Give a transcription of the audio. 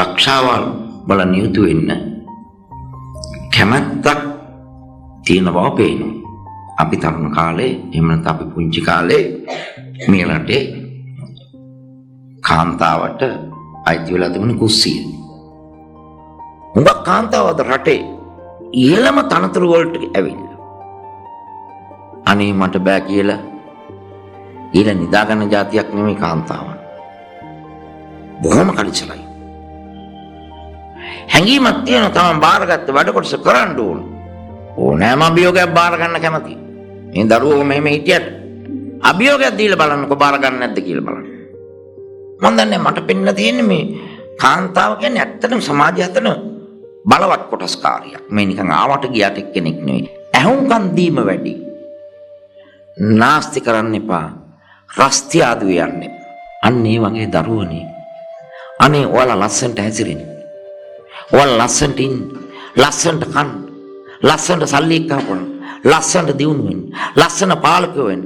රක්ෂාවල් බලන්න යුතු වෙන්න කැමැත්තක් තියෙන බව පේනවා. අපි තරුණ කාලේ එහෙම නැත්නම් අපි පුංචි කාලේ මේ රටේ කාන්තාවට අයිති වෙලා තිබුණ කුස්සිය. හුඟක් කාන්තාවද රටේ ඉහළම තනතුරු වලට ඇවිල්ලා. අනේ මට බෑ කියලා ඊළ නිදාගන්න જાතියක් නෙමෙයි කාන්තාවන්. බොහොම කලිසලයි. හැඟීමක් තියෙනවා තමයි බාරගත්ත වැඩ කොටස කරන්න ඕන. ඕනෑම අභියෝගයක් බාර ගන්න කැමතියි. මේ දරුවෝ මෙහෙම හිටියට අභියෝගයක් දීලා බලන්නකො බාර ගන්න නැද්ද කියලා බලන්න. මම දන්නේ මට පෙන්න තියෙන්නේ මේ කාන්තාව කියන්නේ ඇත්තටම සමාජය අතර බලවත් කොටස්කාරියක්. මේ නිකන් ආවට ගියට කෙනෙක් නෙවෙයි. ඇහුම්කන් දීම වැඩි. නාස්ති කරන්න එපා. රස්ති ආදුවේ යන්න එපා. අන්න ඒ වගේ දරුවනේ. අනේ ඔයාලා ලස්සනට හැසිරෙන්න. ඔයාලා ලස්සනට ඉන්න. ලස්සනට කන්න. ලස්සනට සල්ලි එක්ක හපන්න. ලස්සනට දියුණු වෙන්න. ලස්සන පාලකයෝ වෙන්න.